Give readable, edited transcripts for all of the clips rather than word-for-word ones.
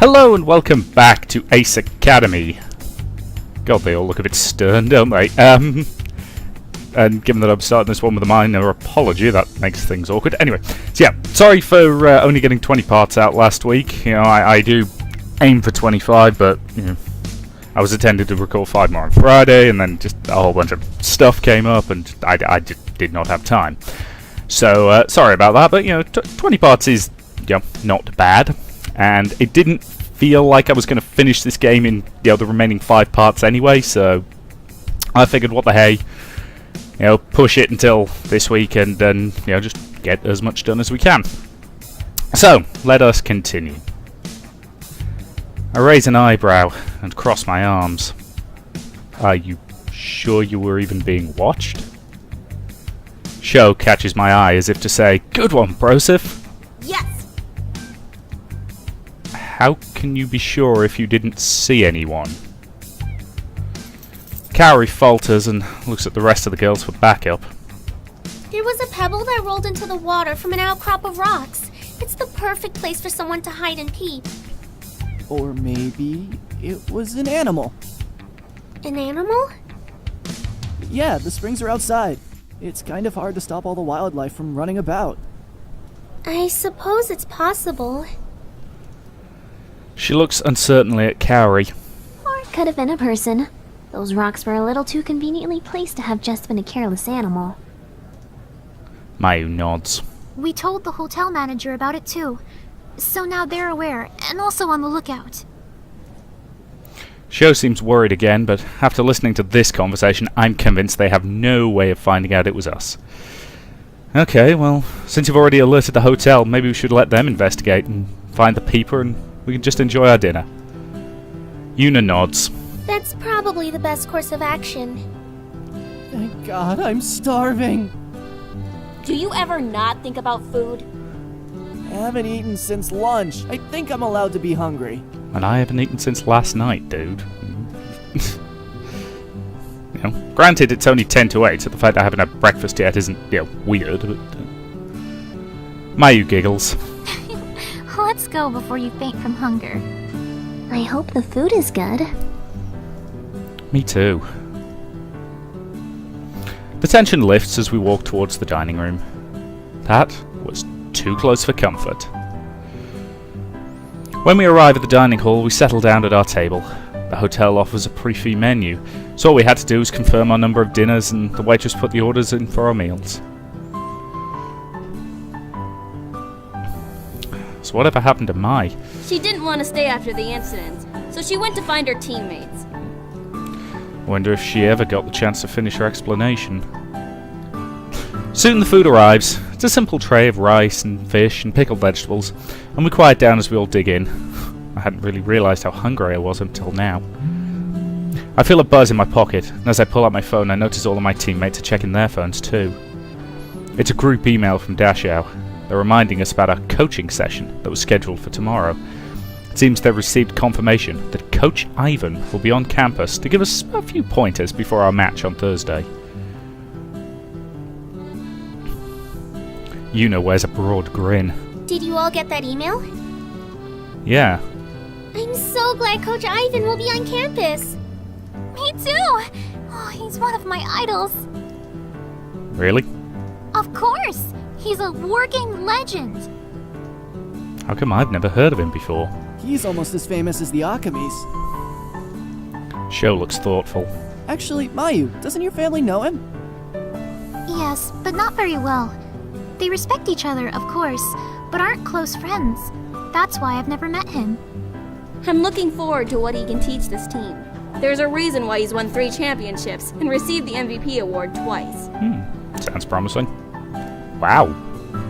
Hello and welcome back to Ace Academy. God, they all look a bit stern, don't they? And given that I'm starting this one with a minor apology, that makes things awkward. Anyway, so yeah, sorry for only getting 20 parts out last week. You know, I do aim for 25, but you know, I was intended to record 5 more on Friday, and then just a whole bunch of stuff came up, and I just did not have time. So sorry about that, but you know, 20 parts is not bad, and it didn't feel like I was going to finish this game in the remaining 5 parts anyway. So I figured, what the hey. Push it until this week and then, just get as much done as we can. So, let us continue. I raise an eyebrow and cross my arms. Are you sure you were even being watched? Sho catches my eye as if to say, "Good one, Broseph." Yes! How can you be sure if you didn't see anyone? Kaori falters and looks at the rest of the girls for backup. There was a pebble that rolled into the water from an outcrop of rocks. It's the perfect place for someone to hide and peep. Or maybe it was an animal. An animal? Yeah, the springs are outside. It's kind of hard to stop all the wildlife from running about. I suppose it's possible. She looks uncertainly at Kaori. Or it could have been a person. Those rocks were a little too conveniently placed to have just been a careless animal. Mayu nods. We told the hotel manager about it too. So now they're aware, and also on the lookout. Sho seems worried again, but after listening to this conversation, I'm convinced they have no way of finding out it was us. Okay, well, since you've already alerted the hotel, maybe we should let them investigate and find the peeper, and we can just enjoy our dinner. Yuna nods. That's probably the best course of action. Thank God, I'm starving. Do you ever not think about food? I haven't eaten since lunch. I think I'm allowed to be hungry. And I haven't eaten since last night, dude. Granted, it's only 10 to 8, so the fact I haven't had breakfast yet isn't, weird, but... Mayu giggles. Let's go before you faint from hunger. I hope the food is good. Me too. The tension lifts as we walk towards the dining room. That was too close for comfort. When we arrive at the dining hall, we settle down at our table. The hotel offers a pre-fee menu, so all we had to do was confirm our number of dinners, and the waitress put the orders in for our meals. So whatever happened to Mai? She didn't want to stay after the incident, so she went to find her teammates. Wonder if she ever got the chance to finish her explanation. Soon the food arrives. It's a simple tray of rice and fish and pickled vegetables, and we quiet down as we all dig in. I hadn't really realised how hungry I was until now. I feel a buzz in my pocket, and as I pull out my phone I notice all of my teammates are checking their phones too. It's a group email from Dashao. They're reminding us about our coaching session that was scheduled for tomorrow. It seems they've received confirmation that Coach Ivan will be on campus to give us a few pointers before our match on Thursday. Yuna wears a broad grin. Did you all get that email? Yeah. I'm so glad Coach Ivan will be on campus. Me too! Oh, he's one of my idols. Really? Of course! He's a wargame legend. How come I've never heard of him before? He's almost as famous as the Akamis. Sho looks thoughtful. Actually, Mayu, doesn't your family know him? Yes, but not very well. They respect each other, of course, but aren't close friends. That's why I've never met him. I'm looking forward to what he can teach this team. There's a reason why he's won 3 championships and received the MVP award twice. Sounds promising. Wow,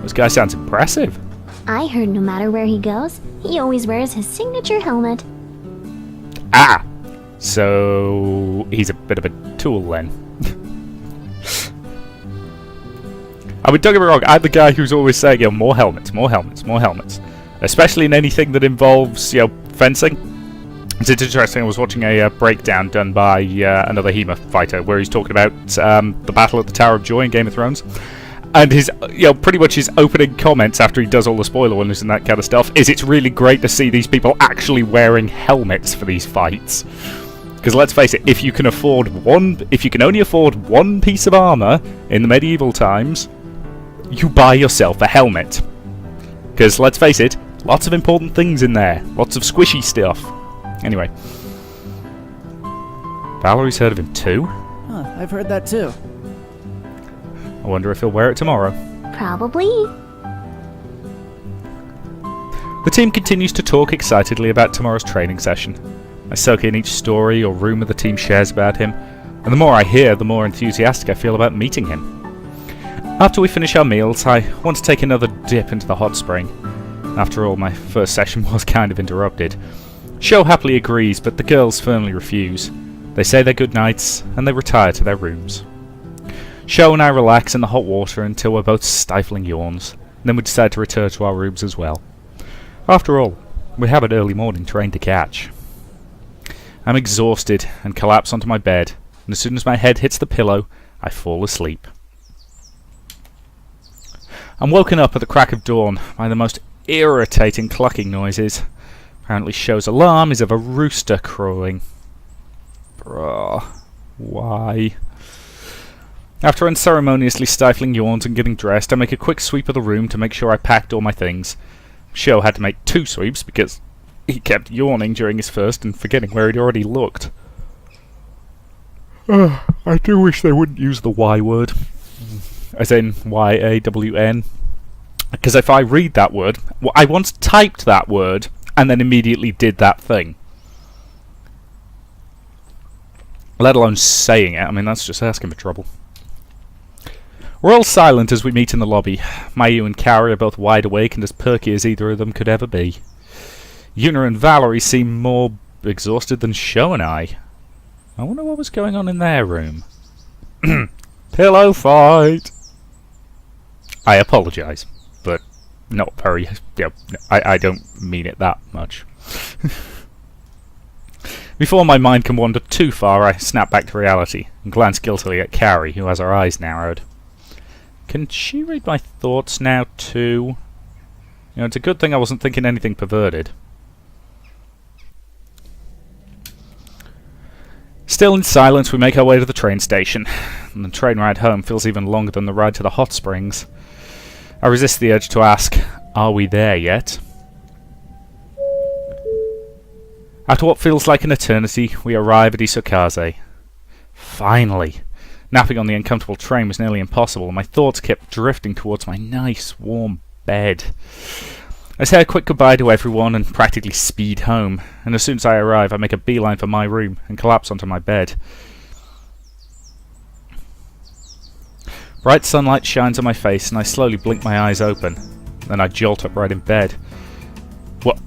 this guy sounds impressive. I heard no matter where he goes, he always wears his signature helmet. Ah! So he's a bit of a tool then. I mean, don't get me wrong, I'm the guy who's always saying, more helmets, more helmets, more helmets. Especially in anything that involves, fencing. It's interesting, I was watching a breakdown done by another HEMA fighter where he's talking about the Battle at the Tower of Joy in Game of Thrones. And his, pretty much his opening comments after he does all the spoiler warnings and that kind of stuff is it's really great to see these people actually wearing helmets for these fights. Because let's face it, if you can only afford one piece of armor in the medieval times, you buy yourself a helmet. Because let's face it, lots of important things in there, lots of squishy stuff. Anyway, Valerie's heard of him too. Huh, I've heard that too. I wonder if he'll wear it tomorrow. Probably. The team continues to talk excitedly about tomorrow's training session. I soak in each story or rumour the team shares about him, and the more I hear, the more enthusiastic I feel about meeting him. After we finish our meals, I want to take another dip into the hot spring. After all, my first session was kind of interrupted. Sho happily agrees, but the girls firmly refuse. They say their good nights, and they retire to their rooms. Sho and I relax in the hot water until we're both stifling yawns, and then we decide to return to our rooms as well. After all, we have an early morning train to catch. I'm exhausted and collapse onto my bed, and as soon as my head hits the pillow, I fall asleep. I'm woken up at the crack of dawn by the most irritating clucking noises. Apparently Sho's alarm is of a rooster crowing. Bruh, why? After unceremoniously stifling yawns and getting dressed, I make a quick sweep of the room to make sure I packed all my things. Sho had to make 2 sweeps because he kept yawning during his first and forgetting where he'd already looked. I do wish they wouldn't use the Y word. As in Y-A-W-N. Because if I read that word... Well, I once typed that word and then immediately did that thing. Let alone saying it. I mean, that's just asking for trouble. We're all silent as we meet in the lobby. Mayu and Kaori are both wide awake and as perky as either of them could ever be. Yuna and Valerie seem more exhausted than Sho and I. I wonder what was going on in their room. Pillow fight! I apologise, but not very... I don't mean it that much. Before my mind can wander too far, I snap back to reality and glance guiltily at Kaori, who has her eyes narrowed. Can she read my thoughts now too? It's a good thing I wasn't thinking anything perverted. Still in silence, we make our way to the train station, and the train ride home feels even longer than the ride to the hot springs. I resist the urge to ask, are we there yet? After what feels like an eternity, we arrive at Isokaze. Finally! Napping on the uncomfortable train was nearly impossible, and my thoughts kept drifting towards my nice, warm bed. I say a quick goodbye to everyone and practically speed home, and as soon as I arrive I make a beeline for my room and collapse onto my bed. Bright sunlight shines on my face and I slowly blink my eyes open. Then I jolt upright in bed.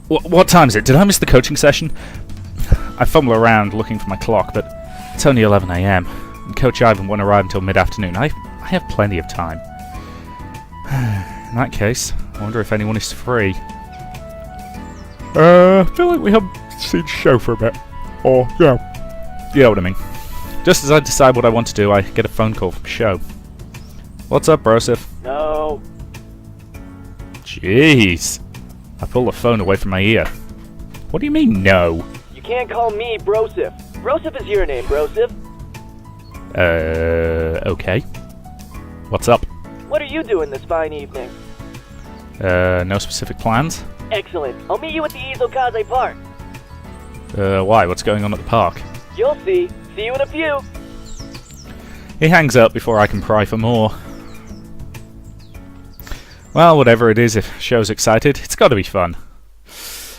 What time is it? Did I miss the coaching session? I fumble around looking for my clock, but it's only 11 AM, and Coach Ivan won't arrive until mid-afternoon. I have plenty of time. In that case, I wonder if anyone is free. I feel like we haven't seen Sho for a bit. Or, you know what I mean. Just as I decide what I want to do, I get a phone call from Sho. What's up, Broseph? No. Jeez. I pull the phone away from my ear. What do you mean, no? You can't call me Broseph. Broseph is your name, Broseph. Okay. What's up? What are you doing this fine evening? No specific plans? Excellent. I'll meet you at the Isokaze Park. Why? What's going on at the park? You'll see. See you in a few. He hangs up before I can pry for more. Well, whatever it is, if Sho's excited, it's got to be fun.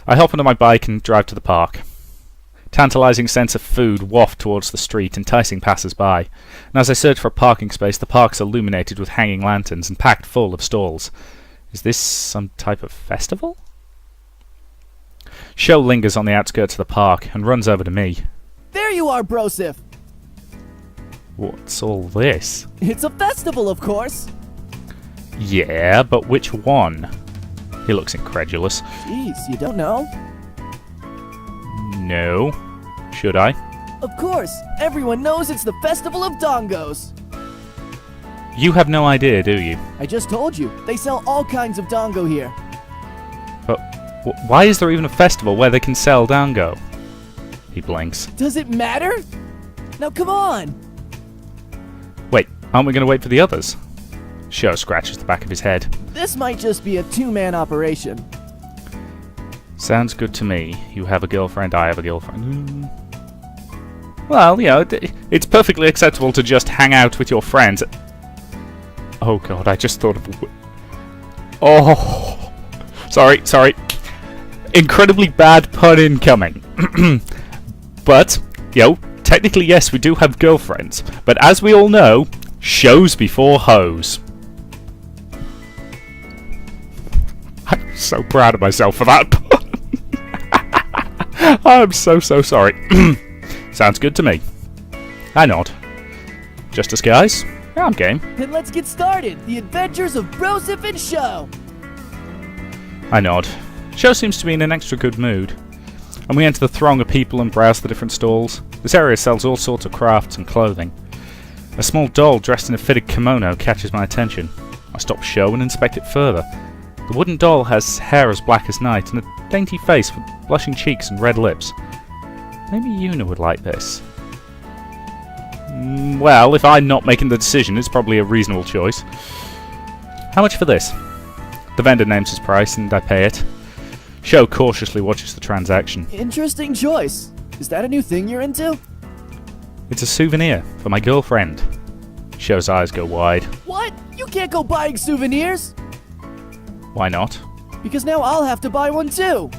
I hop onto my bike and drive to the park. Tantalising scents of food waft towards the street, enticing passers-by. And as I search for a parking space, the park's illuminated with hanging lanterns and packed full of stalls. Is this some type of festival? Sho lingers on the outskirts of the park and runs over to me. There you are, Broseph! What's all this? It's a festival, of course! Yeah, but which one? He looks incredulous. Jeez, you don't know? No. Should I? Of course! Everyone knows it's the Festival of Dongos! You have no idea, do you? I just told you, they sell all kinds of dango here. But why is there even a festival where they can sell dango? He blinks. Does it matter? Now come on! Wait, aren't we going to wait for the others? Sho scratches the back of his head. This might just be a two-man operation. Sounds good to me. You have a girlfriend, I have a girlfriend. Well, you know, it's perfectly acceptable to just hang out with your friends. Oh god, I just thought of... Oh! Sorry. Incredibly bad pun incoming. But, technically yes, we do have girlfriends. But as we all know, shows before hoes. I'm so proud of myself for that pun. I'm so sorry. Sounds good to me. I nod. Justice, guys? Yeah, I'm game. Then let's get started! The Adventures of Broseph and Sho! I nod. Sho seems to be in an extra good mood. And we enter the throng of people and browse the different stalls. This area sells all sorts of crafts and clothing. A small doll dressed in a fitted kimono catches my attention. I stop Sho and inspect it further. The wooden doll has hair as black as night and a dainty face with blushing cheeks and red lips. Maybe Yuna would like this. Well, if I'm not making the decision, it's probably a reasonable choice. How much for this? The vendor names his price and I pay it. Sho cautiously watches the transaction. Interesting choice. Is that a new thing you're into? It's a souvenir for my girlfriend. Sho's eyes go wide. What? You can't go buying souvenirs! Why not? Because now I'll have to buy one too!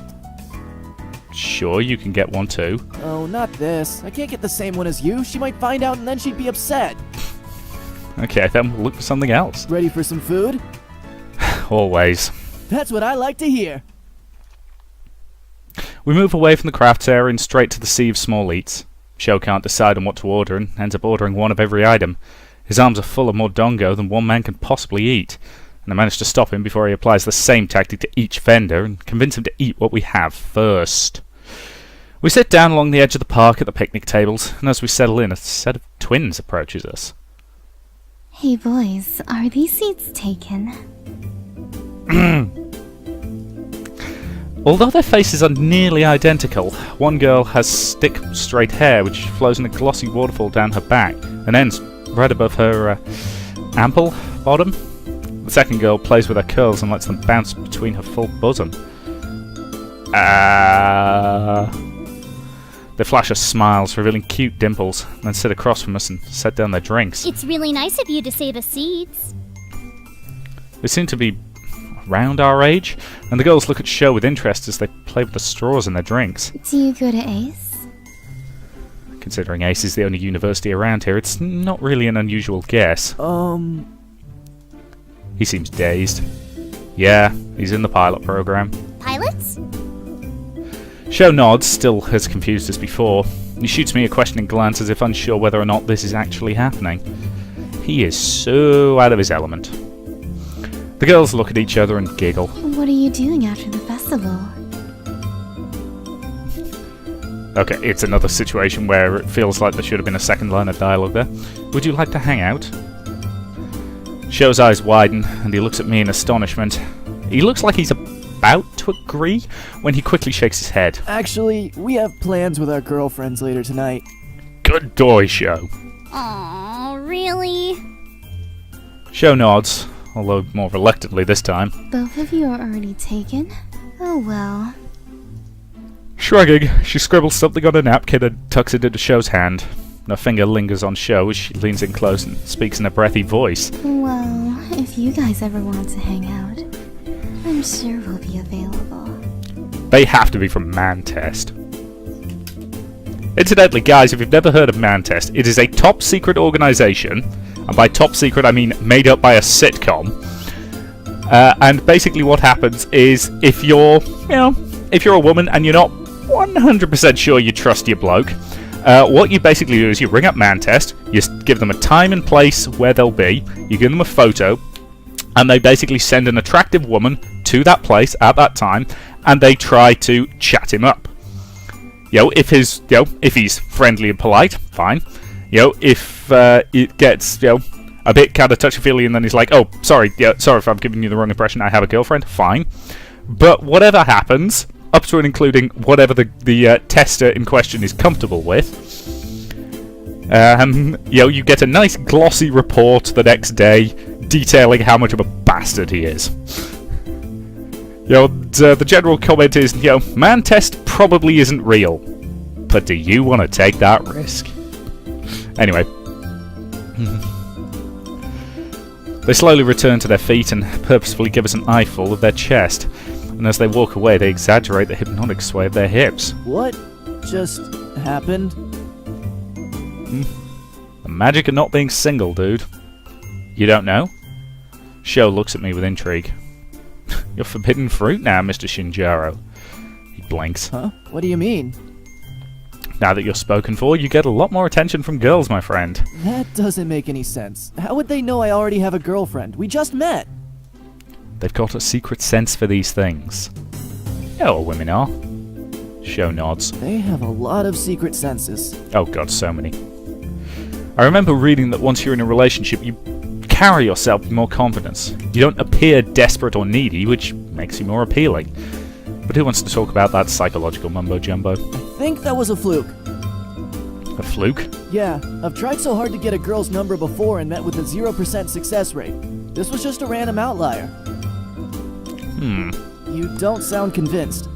Sure, you can get one too. Oh, not this. I can't get the same one as you. She might find out and then she'd be upset. Okay, then we'll look for something else. Ready for some food? Always. That's what I like to hear. We move away from the crafts area and straight to the sea of small eats. Sho can't decide on what to order and ends up ordering one of every item. His arms are full of more dongo than one man can possibly eat, and I manage to stop him before he applies the same tactic to each vendor and convince him to eat what we have first. We sit down along the edge of the park at the picnic tables, and as we settle in, a set of twins approaches us. Hey boys, are these seats taken? Although their faces are nearly identical, one girl has stick straight hair which flows in a glossy waterfall down her back and ends right above her ample bottom. The second girl plays with her curls and lets them bounce between her full bosom. They flash us smiles, revealing cute dimples, then sit across from us and set down their drinks. It's really nice of you to say the seeds. They seem to be around our age, and the girls look at Sho with interest as they play with the straws in their drinks. Do you go to Ace? Considering Ace is the only university around here, it's not really an unusual guess. He seems dazed. Yeah, he's in the pilot program. Pilots? Sho nods, still as confused as before. He shoots me a questioning glance as if unsure whether or not this is actually happening. He is so out of his element. The girls look at each other and giggle. What are you doing after the festival? Okay, it's another situation where it feels like there should have been a second line of dialogue there. Would you like to hang out? Sho's eyes widen, and he looks at me in astonishment. He looks like he's about to agree, when he quickly shakes his head. Actually, we have plans with our girlfriends later tonight. Good boy, Sho. Aw, really? Sho nods, although more reluctantly this time. Both of you are already taken? Oh well. Shrugging, she scribbles something on a napkin and tucks it into Sho's hand. Her finger lingers on Sho as she leans in close and speaks in a breathy voice. Well, if you guys ever want to hang out, I'm sure we'll be available. They have to be from Mantest. Incidentally, guys, if you've never heard of Mantest, it is a top secret organization, and by top secret I mean made up by a sitcom. And basically what happens is if you're a woman and you're not 100% sure you trust your bloke, what you basically do is you ring up Mantest, you give them a time and place where they'll be, you give them a photo, and they basically send an attractive woman to that place at that time, and they try to chat him up. If he's friendly and polite, fine. If it gets a bit kind of touchy-feely, and then he's like, oh, sorry if I've given you the wrong impression, I have a girlfriend. Fine. But whatever happens, up to and including whatever the tester in question is comfortable with, you get a nice glossy report the next day detailing how much of a bastard he is. The general comment is, man test probably isn't real, but do you want to take that risk? Anyway. They slowly return to their feet and purposefully give us an eyeful of their chest, and as they walk away they exaggerate the hypnotic sway of their hips. What just happened? The magic of not being single, dude. You don't know? Sho looks at me with intrigue. You're forbidden fruit now, Mr. Shinjaro. He blinks. Huh? What do you mean? Now that you're spoken for, you get a lot more attention from girls, my friend. That doesn't make any sense. How would they know I already have a girlfriend? We just met. They've got a secret sense for these things. You know what women are. Sho nods. They have a lot of secret senses. Oh god, so many. I remember reading that once you're in a relationship, you carry yourself with more confidence. You don't appear desperate or needy, which makes you more appealing. But who wants to talk about that psychological mumbo-jumbo? I think that was a fluke. A fluke? Yeah, I've tried so hard to get a girl's number before and met with a 0% success rate. This was just a random outlier. You don't sound convinced.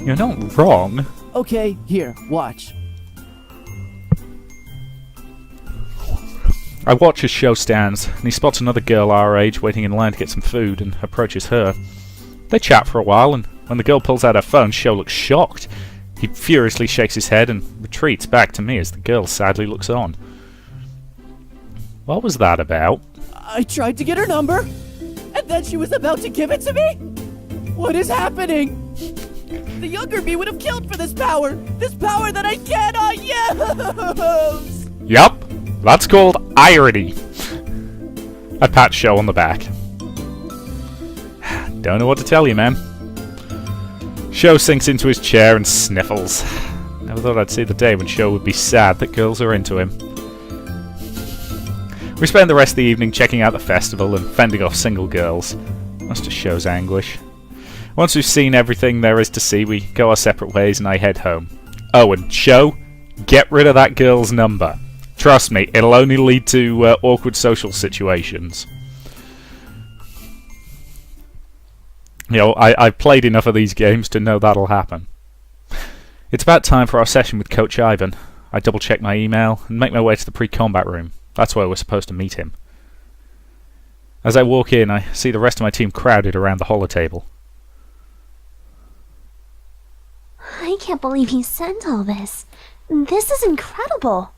You're not wrong. Okay, here, watch. I watch as Sho stands, and he spots another girl our age waiting in line to get some food, and approaches her. They chat for a while, and when the girl pulls out her phone, Sho looks shocked. He furiously shakes his head and retreats back to me as the girl sadly looks on. What was that about? I tried to get her number, and then she was about to give it to me? What is happening? The younger me would have killed for this power that I cannot use! Yup, that's called irony. I pat Sho on the back. Don't know what to tell you, man. Sho sinks into his chair and sniffles. Never thought I'd see the day when Sho would be sad that girls are into him. We spend the rest of the evening checking out the festival and fending off single girls. Much to Sho's anguish. Once we've seen everything there is to see, we go our separate ways and I head home. Oh, and Sho, get rid of that girl's number. Trust me, it'll only lead to awkward social situations. I've played enough of these games to know that'll happen. It's about time for our session with Coach Ivan. I double-check my email and make my way to the pre-combat room. That's where we're supposed to meet him. As I walk in, I see the rest of my team crowded around the holotable. I can't believe he sent all this. This is incredible.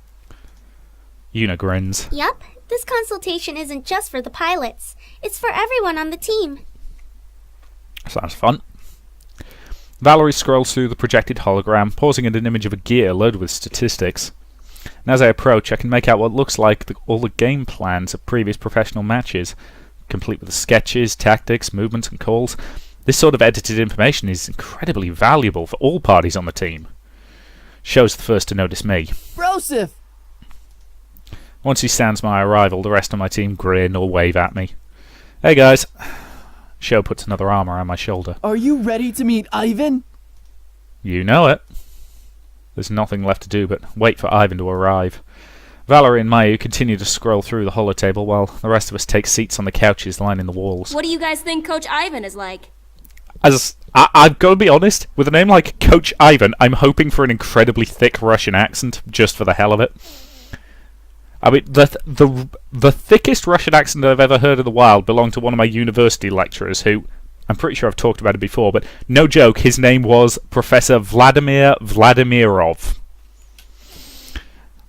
Yuna grins. Yup, this consultation isn't just for the pilots. It's for everyone on the team. Sounds fun. Valerie scrolls through the projected hologram, pausing at an image of a gear loaded with statistics. And as I approach, I can make out what looks like all the game plans of previous professional matches, complete with the sketches, tactics, movements and calls. This sort of edited information is incredibly valuable for all parties on the team. Sho's the first to notice me. Brosif! Once he stands my arrival, the rest of my team grin or wave at me. Hey guys. Sho puts another arm around my shoulder. Are you ready to meet Ivan? You know it. There's nothing left to do but wait for Ivan to arrive. Valerie and Mayu continue to scroll through the holotable while the rest of us take seats on the couches lining the walls. What do you guys think Coach Ivan is like? I've got to be honest, with a name like Coach Ivan, I'm hoping for an incredibly thick Russian accent, just for the hell of it. I mean, the thickest Russian accent I've ever heard in the wild belonged to one of my university lecturers who, I'm pretty sure I've talked about it before, but no joke, his name was Professor Vladimir Vladimirov.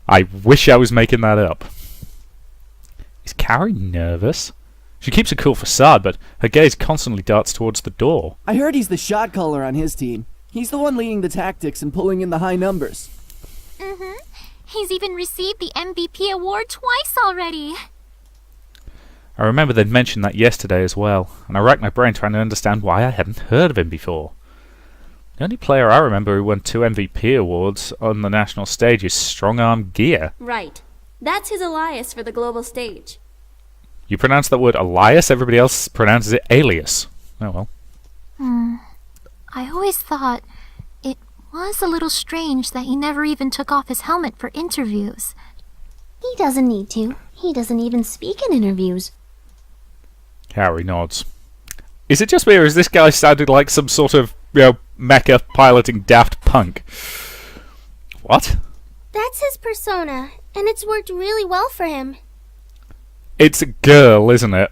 I wish I was making that up. Is Carrie nervous? She keeps a cool facade, but her gaze constantly darts towards the door. I heard he's the shot caller on his team. He's the one leading the tactics and pulling in the high numbers. Mm-hmm. He's even received the MVP award twice already. I remember they'd mentioned that yesterday as well, and I racked my brain trying to understand why I hadn't heard of him before. The only player I remember who won 2 MVP awards on the national stage is Strong Arm Gear. Right. That's his alias for the global stage. You pronounce that word Elias, everybody else pronounces it alias. Oh well. I always thought it was a little strange that he never even took off his helmet for interviews. He doesn't need to. He doesn't even speak in interviews. Harry nods. Is it just me, or is this guy sounding like some sort of, mecha piloting Daft Punk? What? That's his persona, and it's worked really well for him. It's a girl, isn't it?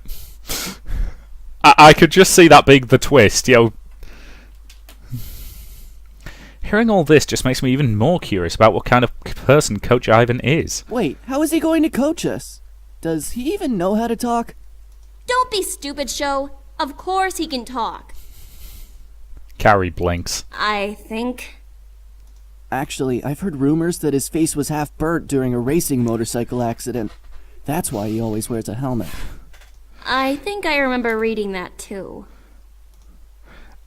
I could just see that being the twist, Hearing all this just makes me even more curious about what kind of person Coach Ivan is. Wait, how is he going to coach us? Does he even know how to talk? Don't be stupid, Sho. Of course he can talk. Carrie blinks. I think. Actually, I've heard rumors that his face was half burnt during a racing motorcycle accident. That's why he always wears a helmet. I think I remember reading that too.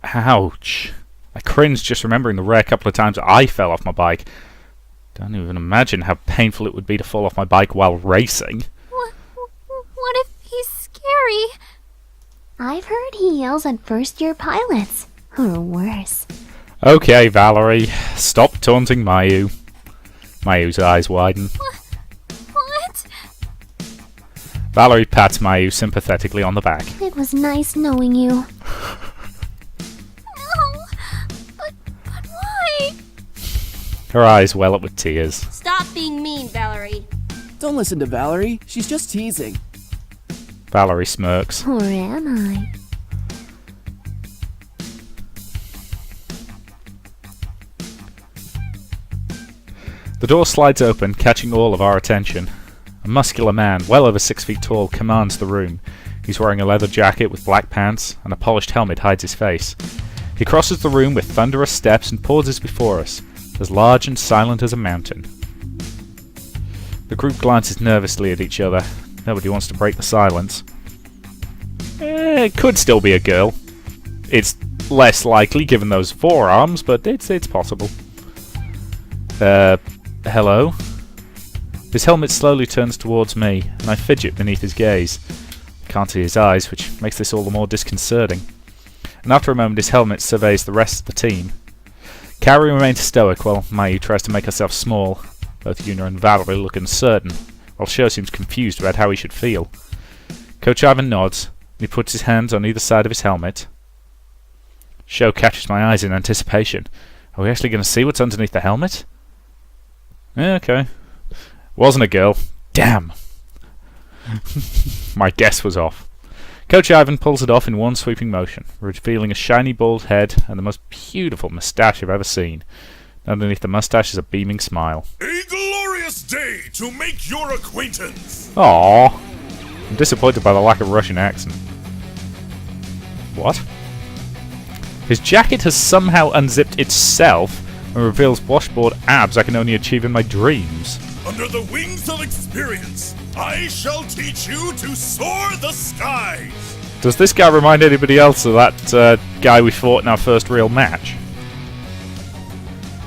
Ouch. I cringe just remembering the rare couple of times I fell off my bike. Don't even imagine how painful it would be to fall off my bike while racing. What if he's scary? I've heard he yells at first-year pilots. Or worse. Okay, Valerie. Stop taunting Mayu. Mayu's eyes widen. What? Valerie pats Mayu sympathetically on the back. It was nice knowing you. No. But why? Her eyes well up with tears. Stop being mean, Valerie. Don't listen to Valerie. She's just teasing. Valerie smirks. Or am I? The door slides open, catching all of our attention. A muscular man, well over 6 feet tall, commands the room. He's wearing a leather jacket with black pants, and a polished helmet hides his face. He crosses the room with thunderous steps and pauses before us, as large and silent as a mountain. The group glances nervously at each other. Nobody wants to break the silence. It could still be a girl. It's less likely given those forearms, but it's possible. Hello? His helmet slowly turns towards me, and I fidget beneath his gaze. I can't see his eyes, which makes this all the more disconcerting. And after a moment, his helmet surveys the rest of the team. Carrie remains stoic while Mayu tries to make herself small. Both Yuna and Valerie look uncertain, while Sho seems confused about how he should feel. Coach Ivan nods, and he puts his hands on either side of his helmet. Sho catches my eyes in anticipation. Are we actually going to see what's underneath the helmet? Yeah, okay. Wasn't a girl. Damn. My guess was off. Coach Ivan pulls it off in one sweeping motion, revealing a shiny bald head and the most beautiful moustache I've ever seen. Underneath the moustache is a beaming smile. A glorious day to make your acquaintance! Aww. I'm disappointed by the lack of Russian accent. What? His jacket has somehow unzipped itself and reveals washboard abs I can only achieve in my dreams. Under the wings of experience, I shall teach you to soar the skies! Does this guy remind anybody else of that guy we fought in our first real match?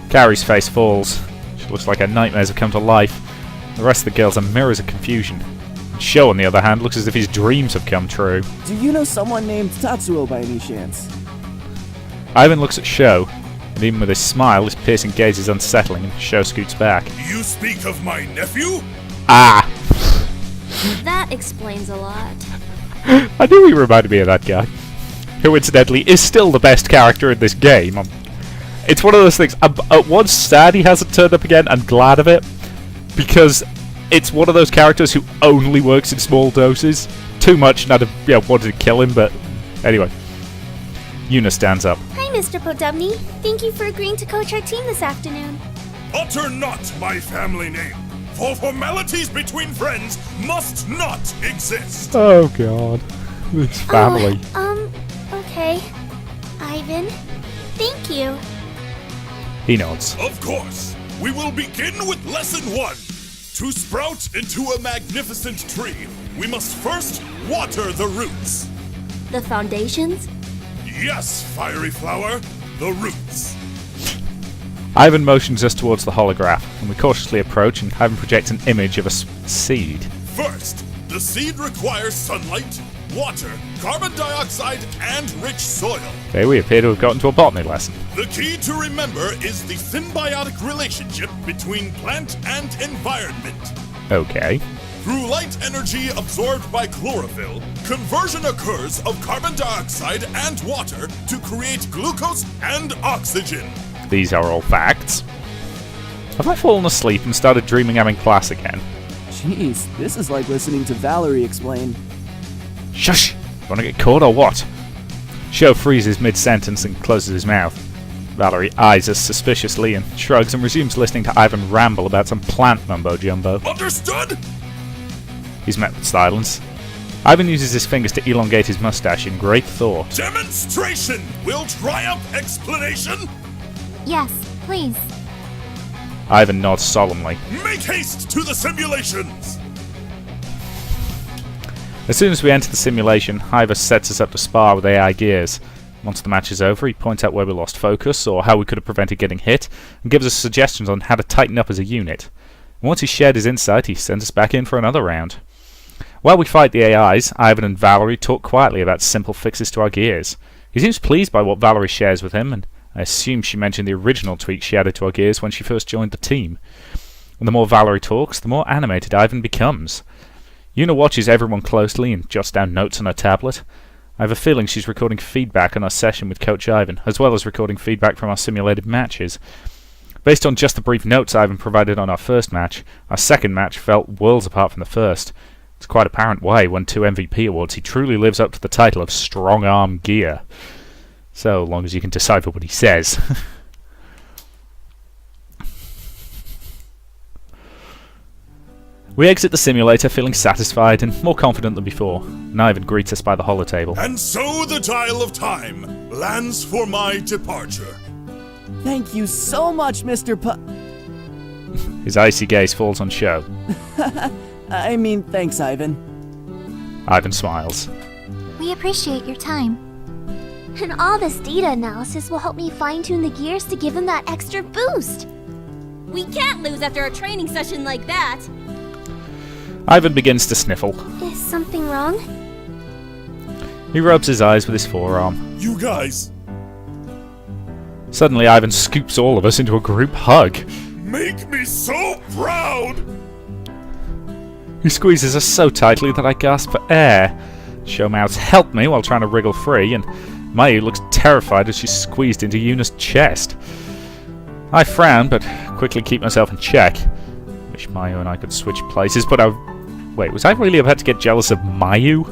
Carrie's face falls. She looks like her nightmares have come to life. The rest of the girls are mirrors of confusion. And Sho, on the other hand, looks as if his dreams have come true. Do you know someone named Tatsuo by any chance? Ivan looks at Sho, and even with his smile, his piercing gaze is unsettling, and Sho scoots back. You speak of my nephew? Ah! That explains a lot. I knew he reminded me of that guy. Who, incidentally, is still the best character in this game. It's one of those things. At once sad he hasn't turned up again, I'm glad of it. Because it's one of those characters who only works in small doses. Too much, and I'd have wanted to kill him, but anyway. Yuna stands up. Hi, Mr. Podubny. Thank you for agreeing to coach our team this afternoon. Utter not my family name, for formalities between friends must not exist! Oh god. This family. Okay. Ivan, thank you. He nods. Of course, we will begin with lesson 1. To sprout into a magnificent tree, we must first water the roots. The foundations? Yes, Fiery Flower, the roots. Ivan motions us towards the holograph, and we cautiously approach, and Ivan projects an image of a seed. First, The seed requires sunlight, water, carbon dioxide, and rich soil. Okay, we appear to have gotten to a botany lesson. The key to remember is the symbiotic relationship between plant and environment. Okay. Through light energy absorbed by chlorophyll, conversion occurs of carbon dioxide and water to create glucose and oxygen. These are all facts. Have I fallen asleep and started dreaming I'm in class again? Jeez, this is like listening to Valerie explain. Shush! Wanna get caught or what? Sho freezes mid-sentence and closes his mouth. Valerie eyes us suspiciously and shrugs and resumes listening to Ivan ramble about some plant mumbo-jumbo. Understood? He's met with silence. Ivan uses his fingers to elongate his mustache in great thought. Demonstration will triumph explanation. Yes, please. Ivan nods solemnly. Make haste to the simulations. As soon as we enter the simulation, Ivan sets us up to spar with AI gears. Once the match is over, he points out where we lost focus or how we could have prevented getting hit, and gives us suggestions on how to tighten up as a unit. And once he's shared his insight, he sends us back in for another round. While we fight the AIs, Ivan and Valerie talk quietly about simple fixes to our gears. He seems pleased by what Valerie shares with him, and I assume she mentioned the original tweaks she added to our gears when she first joined the team. And the more Valerie talks, the more animated Ivan becomes. Yuna watches everyone closely and jots down notes on her tablet. I have a feeling she's recording feedback on our session with Coach Ivan, as well as recording feedback from our simulated matches. Based on just the brief notes Ivan provided on our first match, our second match felt worlds apart from the first. It's quite apparent why, won 2 MVP awards, he truly lives up to the title of Strong Arm Gear. So long as you can decipher what he says. We exit the simulator feeling satisfied and more confident than before, and Ivan greets us by the holotable. And so the dial of time lands for my departure. Thank you so much, Mr. His icy gaze falls on Sho. I mean, thanks, Ivan. Ivan smiles. We appreciate your time. And all this data analysis will help me fine-tune the gears to give him that extra boost. We can't lose after a training session like that. Ivan begins to sniffle. Is something wrong? He rubs his eyes with his forearm. You guys, Suddenly, Ivan scoops all of us into a group hug. make me so proud. He squeezes us so tightly that I gasp for air. Sho mouths help me while trying to wriggle free, and Mayu looks terrified as she's squeezed into Yuna's chest. I frown, but quickly keep myself in check. Wish Mayu and I could switch places, but wait, was I really about to get jealous of Mayu?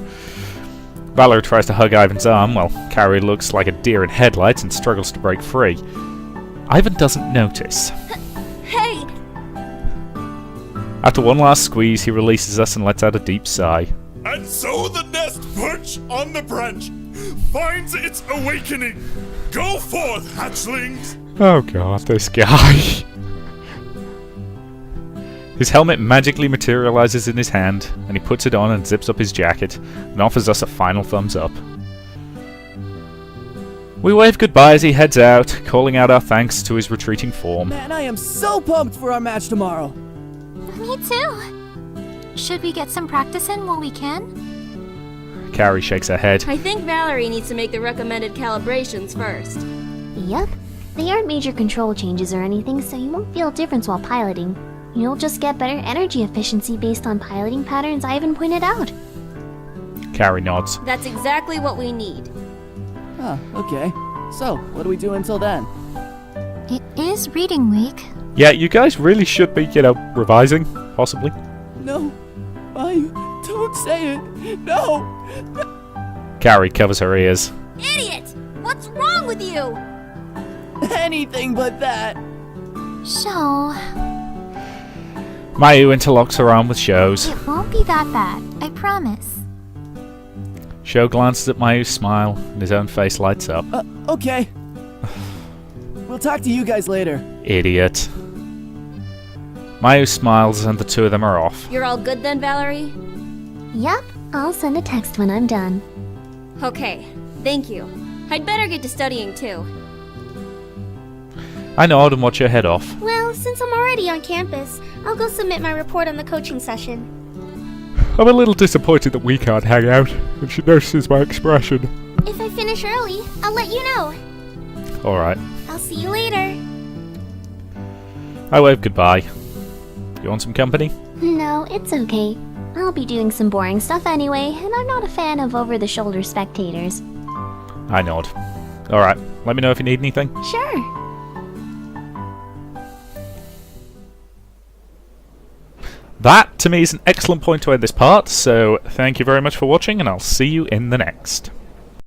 Valerie tries to hug Ivan's arm, while Carrie looks like a deer in headlights and struggles to break free. Ivan doesn't notice. Hey! After one last squeeze, he releases us and lets out a deep sigh. And so the nest perch on the branch finds its awakening. Go forth, hatchlings! Oh god, this guy. His helmet magically materializes in his hand, and he puts it on and zips up his jacket, and offers us a final thumbs up. We wave goodbye as he heads out, calling out our thanks to his retreating form. Man, I am so pumped for our match tomorrow. Me too. Should we get some practice in while we can? Carrie shakes her head. I think Valerie needs to make the recommended calibrations first. Yep. They aren't major control changes or anything, so you won't feel a difference while piloting. You'll just get better energy efficiency based on piloting patterns Ivan pointed out. Carrie nods. That's exactly what we need. Huh, okay. So, what do we do until then? It is reading week. Yeah, you guys really should be, revising, possibly. No, Mayu, don't say it. No! Carrie covers her ears. Idiot! What's wrong with you? Anything but that. So, Mayu interlocks her arm with Sho's. it won't be that bad. I promise. Sho glances at Mayu's smile, and his own face lights up. Okay. We'll talk to you guys later. Idiot. Mayu smiles, and the two of them are off. You're all good then, Valerie? Yep, I'll send a text when I'm done. Okay, thank you. I'd better get to studying too. I nod and watch her head off. Well, since I'm already on campus, I'll go submit my report on the coaching session. I'm a little disappointed that we can't hang out, and she notices my expression. If I finish early, I'll let you know. Alright. I'll see you later. I wave goodbye. You want some company? No, it's okay. I'll be doing some boring stuff anyway, and I'm not a fan of over-the-shoulder spectators. I nod. Alright, let me know if you need anything. Sure. That, to me, is an excellent point to end this part, so thank you very much for watching, and I'll see you in the next.